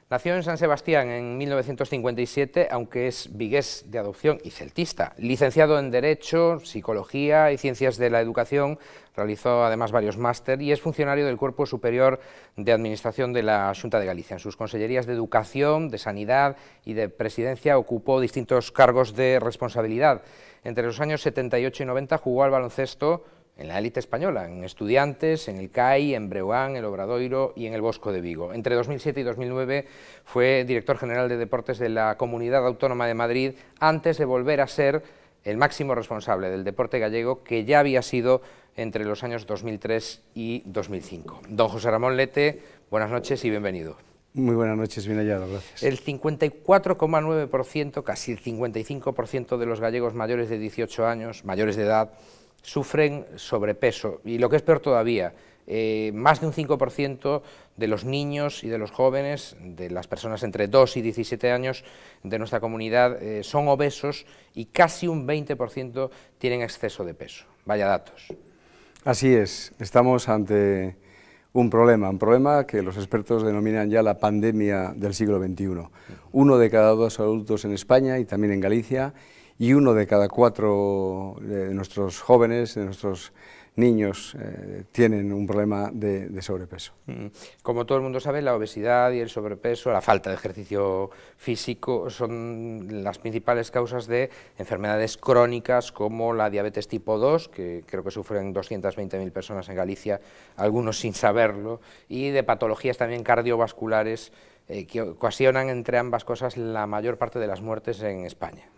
Nació en San Sebastián en 1957, aunque es vigués de adopción y celtista. Licenciado en Derecho, Psicología y Ciencias de la Educación, realizó además varios máster y es funcionario del Cuerpo Superior de Administración de la Xunta de Galicia. En sus consellerías de Educación, de Sanidad y de Presidencia ocupó distintos cargos de responsabilidad. Entre los años 78 y 90 jugó al baloncesto en la élite española, en Estudiantes, en el CAI, en Breogán, el Obradoiro y en el Bosco de Vigo. Entre 2007 y 2009 fue director general de Deportes de la Comunidad Autónoma de Madrid, antes de volver a ser el máximo responsable del deporte gallego, que ya había sido entre los años 2003 y 2005. Don José Ramón Lete, buenas noches y bienvenido. Muy buenas noches, bien hallado, gracias. El 54,9%, casi el 55% de los gallegos mayores de 18 años, mayores de edad, sufren sobrepeso y, lo que es peor todavía, más de un 5% de los niños y de los jóvenes, de las personas entre 2 y 17 años de nuestra comunidad son obesos y casi un 20% tienen exceso de peso. Vaya datos. Así es, estamos ante un problema que los expertos denominan ya la pandemia del siglo XXI. 1 de cada 2 adultos en España y también en Galicia, y 1 de cada 4 de nuestros jóvenes, de nuestros niños, tienen un problema de sobrepeso. Como todo el mundo sabe, la obesidad y el sobrepeso, la falta de ejercicio físico, son las principales causas de enfermedades crónicas como la diabetes tipo 2, que creo que sufren 220.000 personas en Galicia, algunos sin saberlo, y de patologías también cardiovasculares que ocasionan, entre ambas cosas, la mayor parte de las muertes en España.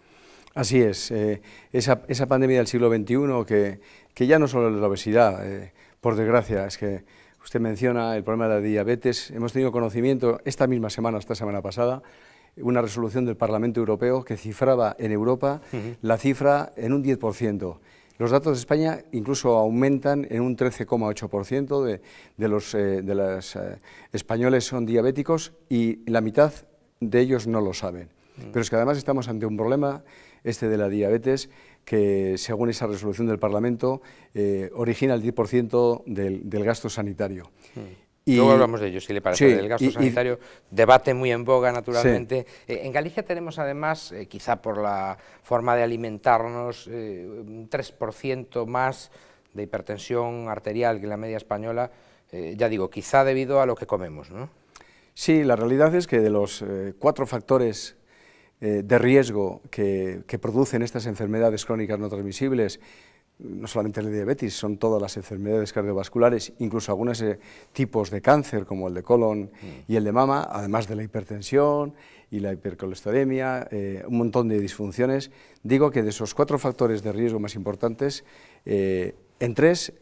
Así es, esa pandemia del siglo XXI que ya no solo es la obesidad, por desgracia, es que usted menciona el problema de la diabetes. Hemos tenido conocimiento esta semana pasada, una resolución del Parlamento Europeo que cifraba en Europa la cifra en un 10%. Los datos de España incluso aumentan en un 13,8% de los españoles son diabéticos y la mitad de ellos no lo saben. Pero es que además estamos ante un problema, de la diabetes, que según esa resolución del Parlamento origina el 10% del gasto sanitario. Y luego hablamos de ello, si le parece, del gasto sanitario, debate muy en boga, naturalmente. Sí. En Galicia tenemos además, quizá por la forma de alimentarnos, un 3% más de hipertensión arterial que la media española, ya digo, quizá debido a lo que comemos, ¿no? Sí, la realidad es que de los 4 factores de riesgo que producen estas enfermedades crónicas no transmisibles, no solamente la diabetes, son todas las enfermedades cardiovasculares, incluso algunos tipos de cáncer como el de colon y el de mama, además de la hipertensión y la hipercolesterolemia, un montón de disfunciones. Digo que de esos 4 factores de riesgo más importantes, en 3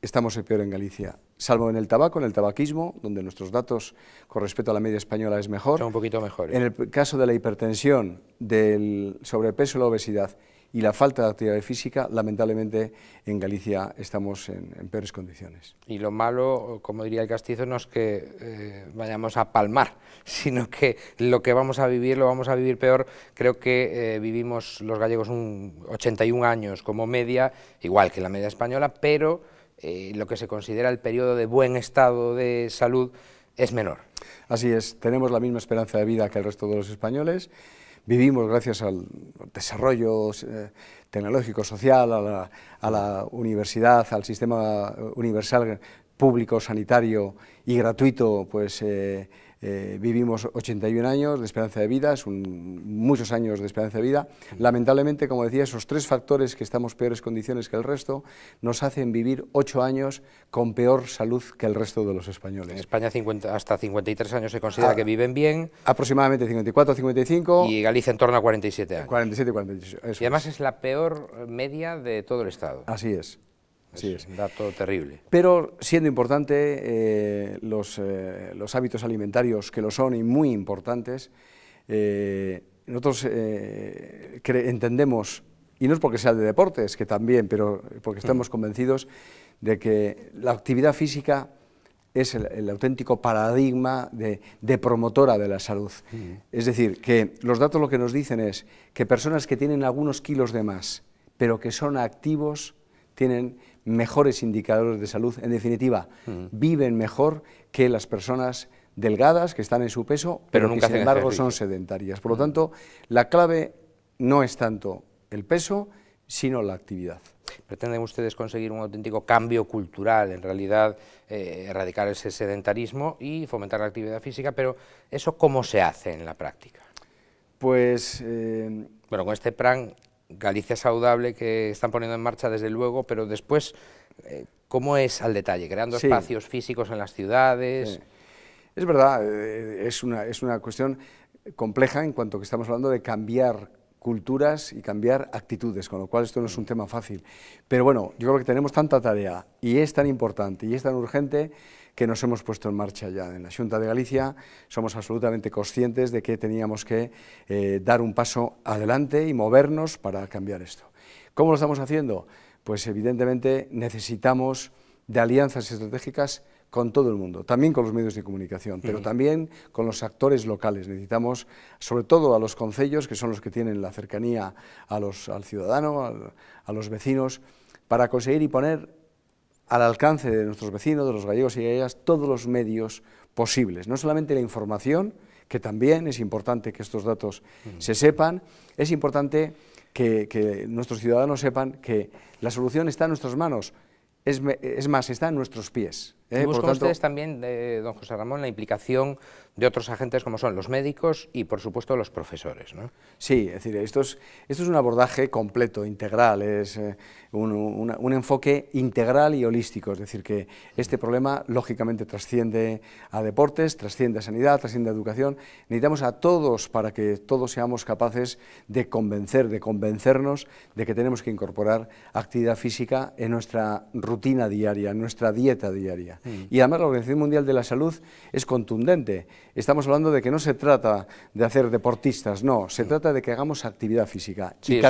estamos peor en Galicia, salvo en el tabaco, en el tabaquismo, donde nuestros datos con respecto a la media española es mejor. Son un poquito mejores. En el caso de la hipertensión, del sobrepeso y la obesidad y la falta de actividad física, lamentablemente en Galicia estamos en peores condiciones. Y lo malo, como diría el castizo, no es que vayamos a palmar, sino que lo que vamos a vivir lo vamos a vivir peor. Creo que vivimos los gallegos 81 años como media, igual que la media española, pero lo que se considera el periodo de buen estado de salud es menor. Así es, tenemos la misma esperanza de vida que el resto de los españoles, vivimos gracias al desarrollo tecnológico, social, a la universidad, al sistema universal público, sanitario y gratuito, pues vivimos 81 años de esperanza de vida, muchos años de esperanza de vida. Lamentablemente, como decía, esos 3 factores que estamos en peores condiciones que el resto, nos hacen vivir 8 años con peor salud que el resto de los españoles. En España hasta 53 años se considera que viven bien. Aproximadamente 54 o 55. Y Galicia en torno a 47 años. 47 y 48. Eso y además es la peor media de todo el Estado. Así es. Sí, es un dato terrible. Pero siendo importante los hábitos alimentarios, que lo son y muy importantes, nosotros entendemos y no es porque sea de deportes, que también, pero porque estamos convencidos de que la actividad física es el auténtico paradigma de promotora de la salud. Es decir, que los datos lo que nos dicen es que personas que tienen algunos kilos de más, pero que son activos, tienen mejores indicadores de salud, en definitiva, viven mejor que las personas delgadas, que están en su peso, pero que sin embargo son sedentarias. Por lo tanto, la clave no es tanto el peso, sino la actividad. ¿Pretenden ustedes conseguir un auténtico cambio cultural, en realidad erradicar ese sedentarismo y fomentar la actividad física, pero eso cómo se hace en la práctica? Pues... Bueno, con este plan Galicia Saludable que están poniendo en marcha desde luego, pero después, ¿cómo es al detalle? ¿Creando espacios físicos en las ciudades? Sí. Es verdad, es una cuestión compleja en cuanto que estamos hablando de cambiar culturas y cambiar actitudes, con lo cual esto no es un tema fácil. Pero bueno, yo creo que tenemos tanta tarea y es tan importante y es tan urgente que nos hemos puesto en marcha ya. En la Xunta de Galicia somos absolutamente conscientes de que teníamos que dar un paso adelante y movernos para cambiar esto. ¿Cómo lo estamos haciendo? Pues evidentemente necesitamos de alianzas estratégicas con todo el mundo, también con los medios de comunicación, pero también con los actores locales. Necesitamos, sobre todo a los concellos, que son los que tienen la cercanía al ciudadano, a los vecinos, para conseguir y poner al alcance de nuestros vecinos, de los gallegos y gallegas, todos los medios posibles. No solamente la información, que también es importante que estos datos se sepan, es importante que nuestros ciudadanos sepan que la solución está en nuestras manos. Es más, está en nuestros pies. Y buscan ustedes también, don José Ramón, la implicación de otros agentes como son los médicos y, por supuesto, los profesores, ¿no? Sí, es decir, esto es un abordaje completo, integral, es un enfoque integral y holístico, es decir, que este problema, lógicamente, trasciende a deportes, trasciende a sanidad, trasciende a educación. Necesitamos a todos para que todos seamos capaces de convencernos de que tenemos que incorporar actividad física en nuestra rutina diaria, en nuestra dieta diaria. Y además la Organización Mundial de la Salud es contundente. Estamos hablando de que no se trata de hacer deportistas, no, se trata de que hagamos actividad física. Sí,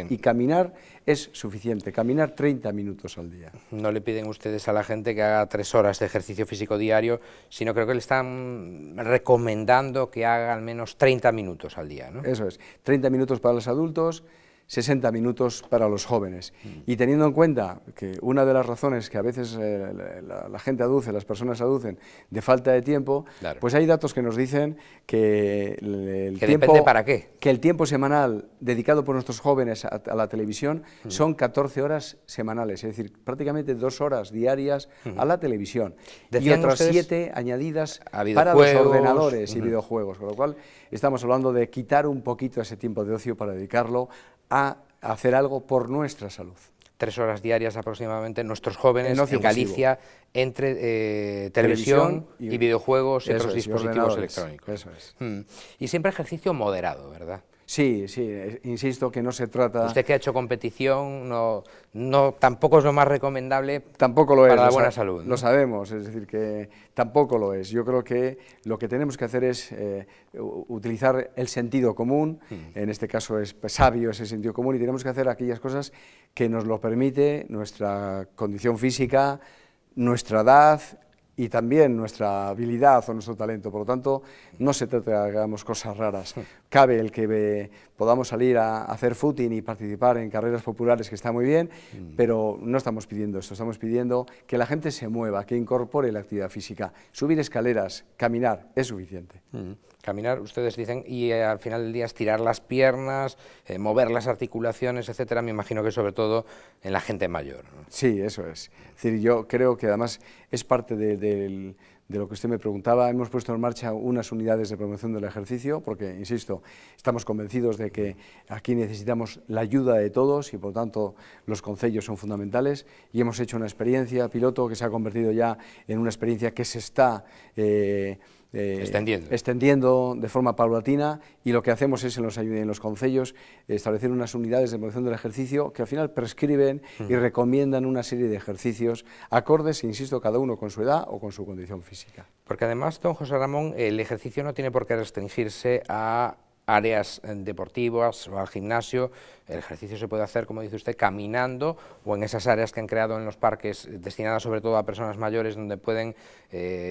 y caminar es suficiente, caminar 30 minutos al día. No le piden ustedes a la gente que haga 3 horas de ejercicio físico diario, sino creo que le están recomendando que haga al menos 30 minutos al día, ¿no? Eso es, 30 minutos para los adultos, 60 minutos para los jóvenes. Y teniendo en cuenta que una de las razones que a veces la gente aduce, las personas aducen, de falta de tiempo, claro, pues hay datos que nos dicen que depende para qué. Que el tiempo semanal dedicado por nuestros jóvenes a la televisión son 14 horas semanales, es decir, prácticamente 2 horas diarias a la televisión. Y otras 7 añadidas para los ordenadores y videojuegos, con lo cual estamos hablando de quitar un poquito ese tiempo de ocio para dedicarlo a hacer algo por nuestra salud. 3 horas diarias aproximadamente nuestros jóvenes en Galicia entre televisión y videojuegos y otros dispositivos electrónicos. Eso es. Y siempre ejercicio moderado, ¿verdad? Sí, sí, insisto que no se trata... Usted que ha hecho competición, tampoco es lo más recomendable tampoco para la buena salud, ¿no? Lo sabemos, es decir, que tampoco lo es. Yo creo que lo que tenemos que hacer es utilizar el sentido común, en este caso es sabio ese sentido común, y tenemos que hacer aquellas cosas que nos lo permite nuestra condición física, nuestra edad y también nuestra habilidad o nuestro talento. Por lo tanto, no se trata de que hagamos cosas raras. Cabe el que podamos salir a hacer footing y participar en carreras populares, que está muy bien, pero no estamos pidiendo esto, estamos pidiendo que la gente se mueva, que incorpore la actividad física. Subir escaleras, caminar, es suficiente. Caminar, ustedes dicen, y al final del día estirar las piernas, mover las articulaciones, etcétera, me imagino que sobre todo en la gente mayor, ¿no? Sí, eso es. Es decir, yo creo que además es parte de lo que usted me preguntaba. Hemos puesto en marcha unas unidades de promoción del ejercicio, porque, insisto, estamos convencidos de que aquí necesitamos la ayuda de todos y, por lo tanto, los concellos son fundamentales, y hemos hecho una experiencia piloto que se ha convertido ya en una experiencia que se está extendiendo de forma paulatina, y lo que hacemos es en los concellos establecer unas unidades de promoción del ejercicio que al final prescriben y recomiendan una serie de ejercicios acordes, insisto, cada uno con su edad o con su condición física. Porque además, don José Ramón, el ejercicio no tiene por qué restringirse a áreas deportivas o al gimnasio, el ejercicio se puede hacer, como dice usted, caminando o en esas áreas que han creado en los parques, destinadas sobre todo a personas mayores, donde pueden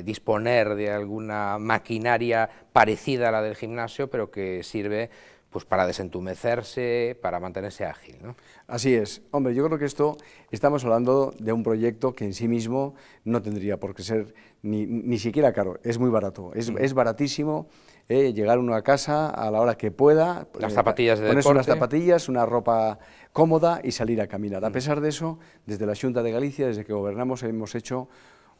disponer de alguna maquinaria parecida a la del gimnasio, pero que sirve pues para desentumecerse, para mantenerse ágil, ¿no? Así es. Hombre, yo creo que estamos hablando de un proyecto que en sí mismo no tendría por qué ser ni siquiera caro, es muy barato, es baratísimo llegar uno a casa a la hora que pueda, las zapatillas de ponerse deporte, unas zapatillas, una ropa cómoda y salir a caminar. A pesar de eso, desde la Xunta de Galicia, desde que gobernamos, hemos hecho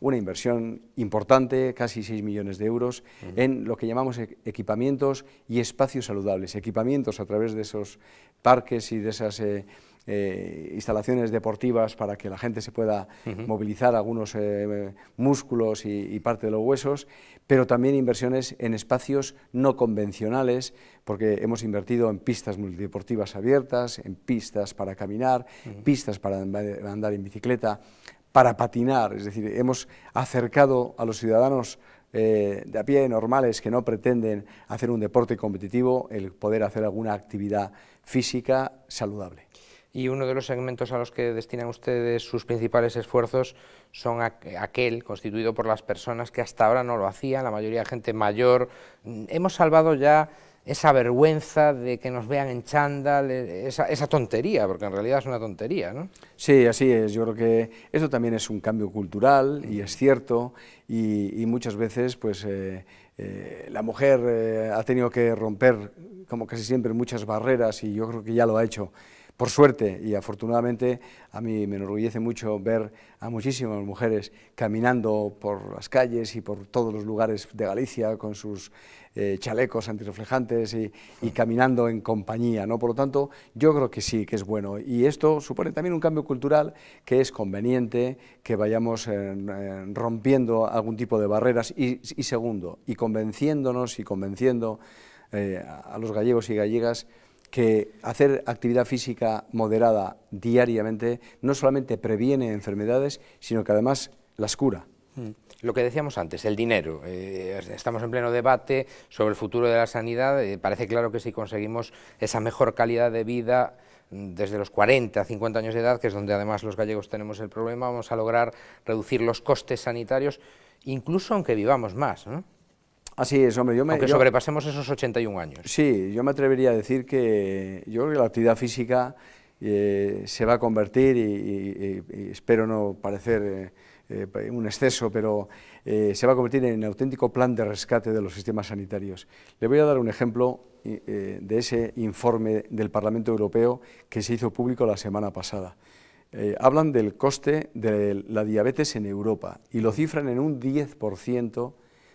una inversión importante, casi 6 millones de euros, en lo que llamamos equipamientos y espacios saludables. Equipamientos a través de esos parques y de esas instalaciones deportivas para que la gente se pueda movilizar algunos músculos y parte de los huesos, pero también inversiones en espacios no convencionales, porque hemos invertido en pistas multideportivas abiertas, en pistas para caminar, pistas para andar en bicicleta, para patinar, es decir, hemos acercado a los ciudadanos de a pie normales que no pretenden hacer un deporte competitivo el poder hacer alguna actividad física saludable. Y uno de los segmentos a los que destinan ustedes sus principales esfuerzos son aquel constituido por las personas que hasta ahora no lo hacían, la mayoría de gente mayor. Hemos salvado ya esa vergüenza de que nos vean en chándal, esa tontería, porque en realidad es una tontería, ¿no? Sí, así es. Yo creo que eso también es un cambio cultural y es cierto, y muchas veces pues la mujer ha tenido que romper, como casi siempre, muchas barreras, y yo creo que ya lo ha hecho. Por suerte y afortunadamente, a mí me enorgullece mucho ver a muchísimas mujeres caminando por las calles y por todos los lugares de Galicia con sus chalecos antirreflejantes y caminando en compañía, ¿no? Por lo tanto, yo creo que sí, que es bueno. Y esto supone también un cambio cultural que es conveniente que vayamos rompiendo algún tipo de barreras y segundo, y convenciéndonos y convenciendo a los gallegos y gallegas que hacer actividad física moderada diariamente no solamente previene enfermedades, sino que además las cura. Lo que decíamos antes, el dinero. Estamos en pleno debate sobre el futuro de la sanidad. Parece claro que si conseguimos esa mejor calidad de vida desde los 40 a 50 años de edad, que es donde además los gallegos tenemos el problema, vamos a lograr reducir los costes sanitarios, incluso aunque vivamos más, ¿no? Así es, hombre. Aunque sobrepasemos esos 81 años. Sí, yo me atrevería a decir que yo creo que la actividad física se va a convertir, y espero no parecer un exceso, pero se va a convertir en un auténtico plan de rescate de los sistemas sanitarios. Le voy a dar un ejemplo de ese informe del Parlamento Europeo que se hizo público la semana pasada. Hablan del coste de la diabetes en Europa y lo cifran en un 10%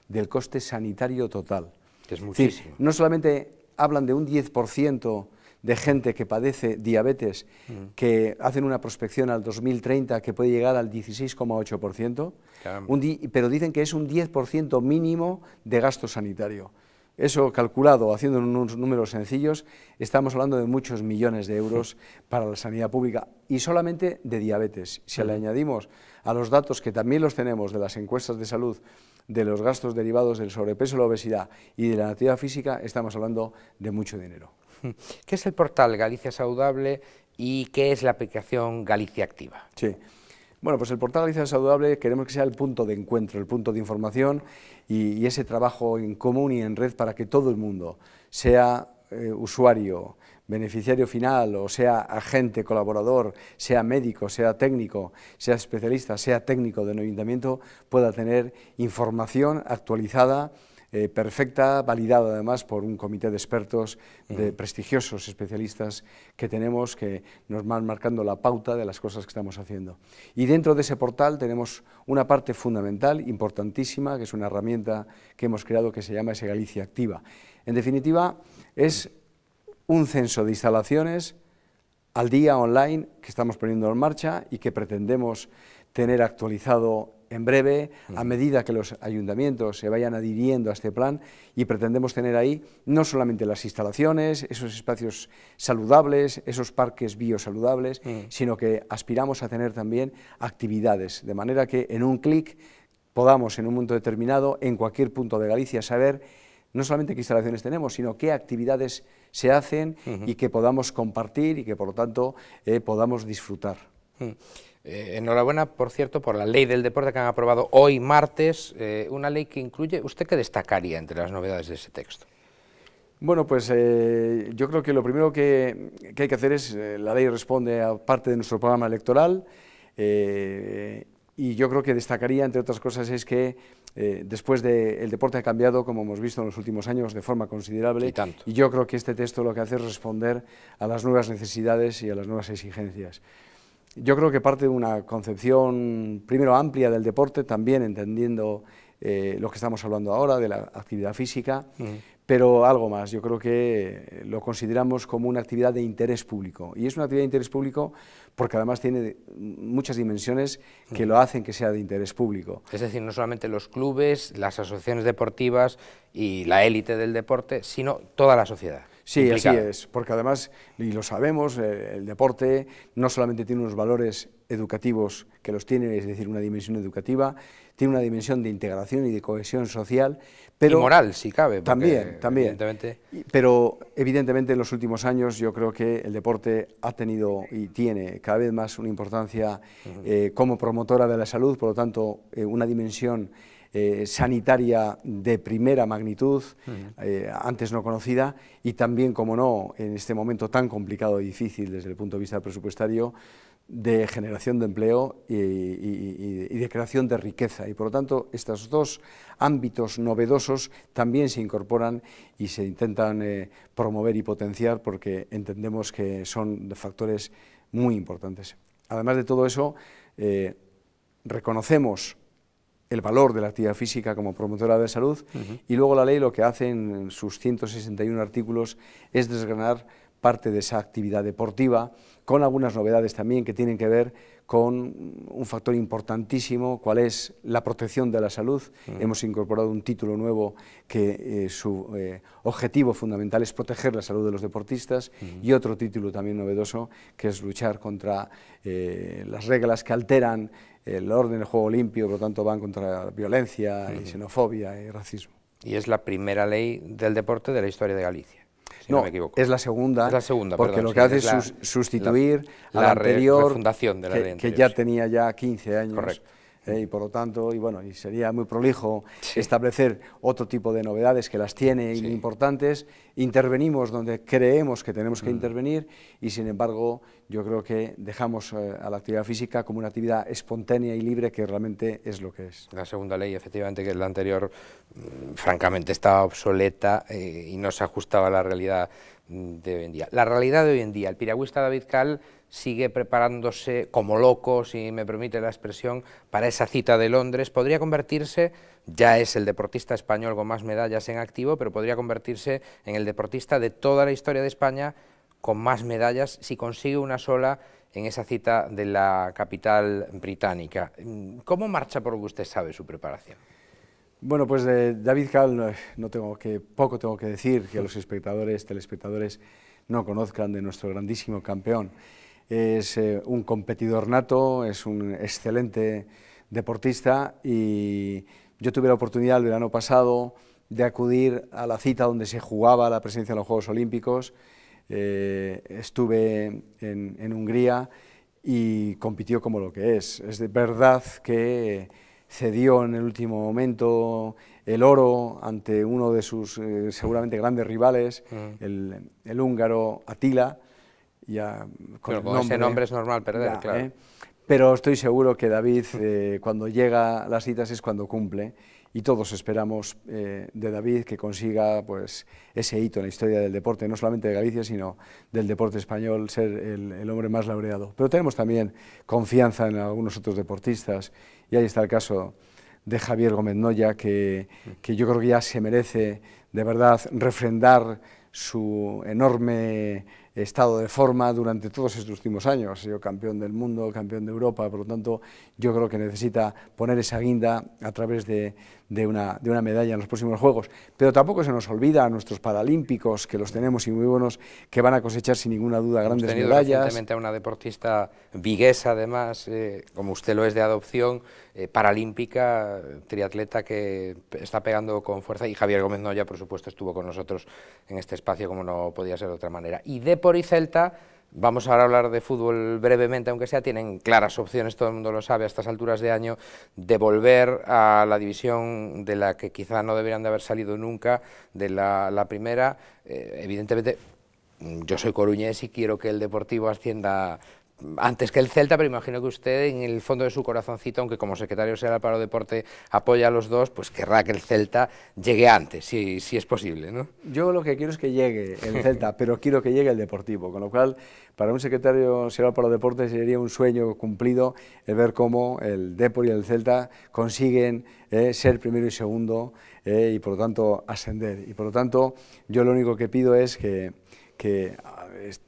del coste sanitario total. Que es muchísimo. Es decir, no solamente hablan de un 10% de gente que padece diabetes, que hacen una prospección al 2030 que puede llegar al 16,8%, pero dicen que es un 10% mínimo de gasto sanitario. Eso calculado, haciendo unos números sencillos, estamos hablando de muchos millones de euros para la sanidad pública y solamente de diabetes. Si le añadimos a los datos que también los tenemos de las encuestas de salud, de los gastos derivados del sobrepeso, la obesidad y de la actividad física, estamos hablando de mucho dinero. ¿Qué es el portal Galicia Saludable y qué es la aplicación Galicia Activa? Sí. Bueno, pues el portal Galicia Saludable queremos que sea el punto de encuentro, el punto de información y ese trabajo en común y en red para que todo el mundo, sea usuario, beneficiario final, o sea agente, colaborador, sea médico, sea técnico, sea especialista, sea técnico del ayuntamiento, pueda tener información actualizada, perfecta, validada además por un comité de expertos, de prestigiosos especialistas que tenemos, que nos van marcando la pauta de las cosas que estamos haciendo. Y dentro de ese portal tenemos una parte fundamental, importantísima, que es una herramienta que hemos creado que se llama Galicia Activa. En definitiva, es un censo de instalaciones al día online que estamos poniendo en marcha y que pretendemos tener actualizado en breve, a medida que los ayuntamientos se vayan adhiriendo a este plan, y pretendemos tener ahí no solamente las instalaciones, esos espacios saludables, esos parques biosaludables, sino que aspiramos a tener también actividades, de manera que en un clic podamos en un momento determinado, en cualquier punto de Galicia, saber no solamente qué instalaciones tenemos, sino qué actividades se hacen y que podamos compartir y que por lo tanto podamos disfrutar. Enhorabuena, por cierto, por la ley del deporte que han aprobado hoy martes, una ley que incluye, ¿usted qué destacaría entre las novedades de ese texto? Bueno, pues yo creo que lo primero que hay que hacer es, la ley responde a parte de nuestro programa electoral, y yo creo que destacaría, entre otras cosas, es que después el deporte ha cambiado, como hemos visto en los últimos años, de forma considerable, y yo creo que este texto lo que hace es responder a las nuevas necesidades y a las nuevas exigencias. Yo creo que parte de una concepción, primero, amplia del deporte, también entendiendo lo que estamos hablando ahora, de la actividad física, pero algo más. Yo creo que lo consideramos como una actividad de interés público, y es una actividad de interés público porque además tiene muchas dimensiones que lo hacen que sea de interés público. Es decir, no solamente los clubes, las asociaciones deportivas y la élite del deporte, sino toda la sociedad. Sí, implicada. Así es, porque además, y lo sabemos, el deporte no solamente tiene unos valores educativos que los tiene, es decir, una dimensión educativa, tiene una dimensión de integración y de cohesión social, pero... Y moral, si cabe. También. Pero evidentemente en los últimos años yo creo que el deporte ha tenido y tiene cada vez más una importancia como promotora de la salud, por lo tanto, una dimensión sanitaria de primera magnitud, antes no conocida, y también, como no, en este momento tan complicado y difícil desde el punto de vista presupuestario, de generación de empleo y de creación de riqueza. Y por lo tanto, estos dos ámbitos novedosos también se incorporan y se intentan promover y potenciar, porque entendemos que son factores muy importantes. Además de todo eso, reconocemos el valor de la actividad física como promotora de salud, y luego la ley lo que hace en sus 161 artículos es desgranar parte de esa actividad deportiva, con algunas novedades también que tienen que ver con un factor importantísimo, cuál es la protección de la salud. Hemos incorporado un título nuevo que su objetivo fundamental es proteger la salud de los deportistas, y otro título también novedoso que es luchar contra las reglas que alteran el orden del juego limpio, por lo tanto van contra la violencia, y xenofobia y racismo. Y es la primera ley del deporte de la historia de Galicia. Si no me equivoco. Es la segunda, porque perdón, lo que hace es sustituir a la anterior, refundación de la ley anterior, que ya tenía ya 15 años. Correcto. Y por lo tanto, y sería muy prolijo establecer otro tipo de novedades que las tiene y importantes. Intervenimos donde creemos que tenemos que intervenir, y sin embargo yo creo que dejamos a la actividad física como una actividad espontánea y libre, que realmente es lo que es. La segunda ley, efectivamente, que la anterior francamente estaba obsoleta y no se ajustaba a la realidad de hoy en día. La realidad de hoy en día, el piragüista David Cal sigue preparándose como loco, si me permite la expresión, para esa cita de Londres. Podría convertirse, ya es el deportista español con más medallas en activo, pero podría convertirse en el deportista de toda la historia de España con más medallas si consigue una sola en esa cita de la capital británica. ¿Cómo marcha, por lo que usted sabe, su preparación? Bueno, pues de David Cal poco tengo que decir, que los telespectadores no conozcan de nuestro grandísimo campeón. Es un competidor nato, es un excelente deportista, y yo tuve la oportunidad el verano pasado de acudir a la cita donde se jugaba la presencia de los Juegos Olímpicos. Estuve en Hungría y compitió como lo que es. Es de verdad que cedió en el último momento el oro ante uno de sus seguramente grandes rivales, el húngaro Attila. Con ese nombre es normal perder, claro. Pero estoy seguro que David, cuando llega a las citas, es cuando cumple, y todos esperamos de David que consiga pues ese hito en la historia del deporte, no solamente de Galicia, sino del deporte español, ser el hombre más laureado. Pero tenemos también confianza en algunos otros deportistas, y ahí está el caso de Javier Gómez Noya, que yo creo que ya se merece de verdad refrendar su enorme estado de forma durante todos estos últimos años. Ha sido campeón del mundo, campeón de Europa, por lo tanto yo creo que necesita poner esa guinda a través de una medalla en los próximos Juegos. Pero tampoco se nos olvida a nuestros paralímpicos, que los tenemos y muy buenos, que van a cosechar sin ninguna duda grandes medallas. Hemos tenido recientemente a una deportista viguesa, además, como usted lo es de adopción, paralímpica, triatleta, que está pegando con fuerza, y Javier Gómez Noya, por supuesto, estuvo con nosotros en este espacio, como no podía ser de otra manera. Y Depor y Celta, vamos ahora a hablar de fútbol brevemente, aunque sea, tienen claras opciones, todo el mundo lo sabe a estas alturas de año, de volver a la división de la que quizá no deberían de haber salido nunca, de la primera. Evidentemente, yo soy coruñés y quiero que el Deportivo ascienda antes que el Celta, pero imagino que usted en el fondo de su corazoncito, aunque como secretario sea para el deporte apoya a los dos, pues querrá que el Celta llegue antes, si es posible, ¿no? Yo lo que quiero es que llegue el Celta, pero quiero que llegue el Deportivo, con lo cual para un secretario general para los deportes sería un sueño cumplido el ver cómo el Depor y el Celta consiguen ser primero y segundo y por lo tanto ascender. Y por lo tanto yo lo único que pido es que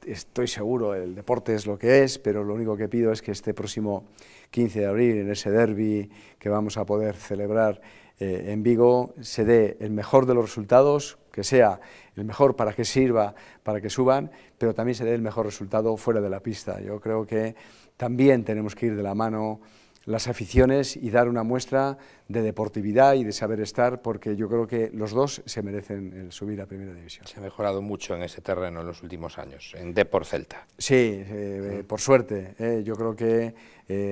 estoy seguro, el deporte es lo que es, pero lo único que pido es que este próximo 15 de abril, en ese derbi que vamos a poder celebrar en Vigo, se dé el mejor de los resultados, que sea el mejor para que sirva, para que suban, pero también se dé el mejor resultado fuera de la pista. Yo creo que también tenemos que ir de la mano las aficiones y dar una muestra de deportividad y de saber estar, porque yo creo que los dos se merecen el subir a Primera División. Se ha mejorado mucho en ese terreno en los últimos años, en Depor Celta. Sí, por suerte. Yo creo que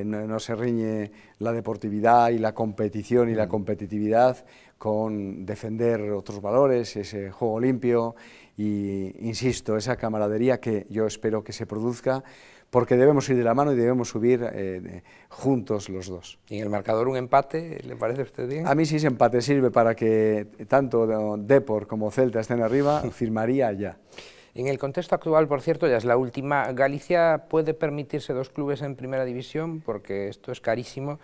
no se riñe la deportividad y la competición y la competitividad con defender otros valores, ese juego limpio y, insisto, esa camaradería que yo espero que se produzca, porque debemos ir de la mano y debemos subir juntos los dos. ¿Y en el marcador un empate, le parece a usted bien? A mí si ese empate sirve para que tanto Depor como Celta estén arriba, firmaría ya. En el contexto actual, por cierto, ya es la última, ¿Galicia puede permitirse 2 clubes en Primera División? Porque esto es carísimo.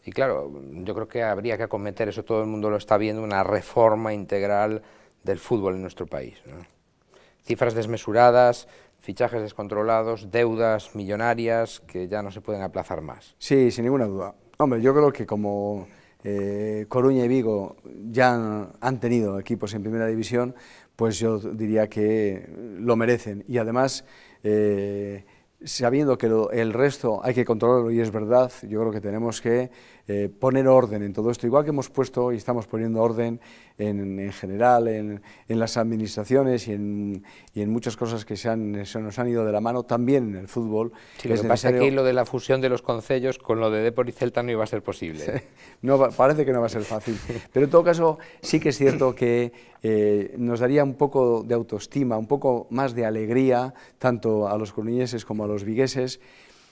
Y claro, yo creo que habría que acometer, eso todo el mundo lo está viendo, una reforma integral del fútbol en nuestro país, ¿no? Cifras desmesuradas, fichajes descontrolados, deudas millonarias que ya no se pueden aplazar más. Sí, sin ninguna duda. Hombre, yo creo que como Coruña y Vigo ya han tenido equipos en Primera División, pues yo diría que lo merecen. Y además, sabiendo que el resto hay que controlarlo y es verdad, yo creo que tenemos que poner orden en todo esto, igual que hemos puesto y estamos poniendo orden en general en las administraciones y en muchas cosas que se nos han ido de la mano, también en el fútbol. Sí, lo que pasa es que lo de la fusión de los concellos con lo de Depor y Celta no iba a ser posible. Sí, no, parece que no va a ser fácil, pero en todo caso sí que es cierto que nos daría un poco de autoestima, un poco más de alegría, tanto a los coruñeses como a los vigueses,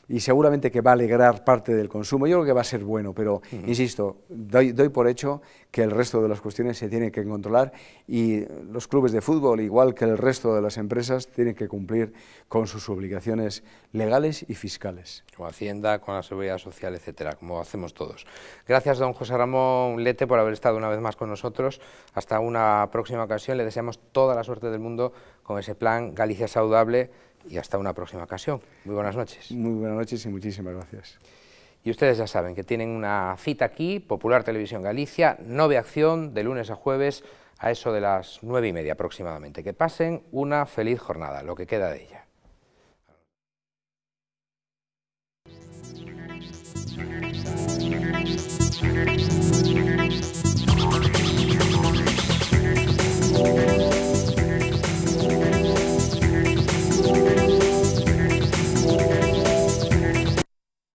y seguramente que va a alegrar parte del consumo. Yo creo que va a ser bueno, pero insisto, doy por hecho que el resto de las cuestiones se tienen que controlar y los clubes de fútbol, igual que el resto de las empresas, tienen que cumplir con sus obligaciones legales y fiscales. Con Hacienda, con la Seguridad Social, etcétera, como hacemos todos. Gracias, don José Ramón Lete, por haber estado una vez más con nosotros. Hasta una próxima ocasión. Le deseamos toda la suerte del mundo con ese plan Galicia Saludable. Y hasta una próxima ocasión. Muy buenas noches. Muy buenas noches y muchísimas gracias. Y ustedes ya saben que tienen una cita aquí, Popular Televisión Galicia, Nove Acción, de lunes a jueves, a eso de las 9:30 aproximadamente. Que pasen una feliz jornada, lo que queda de ella.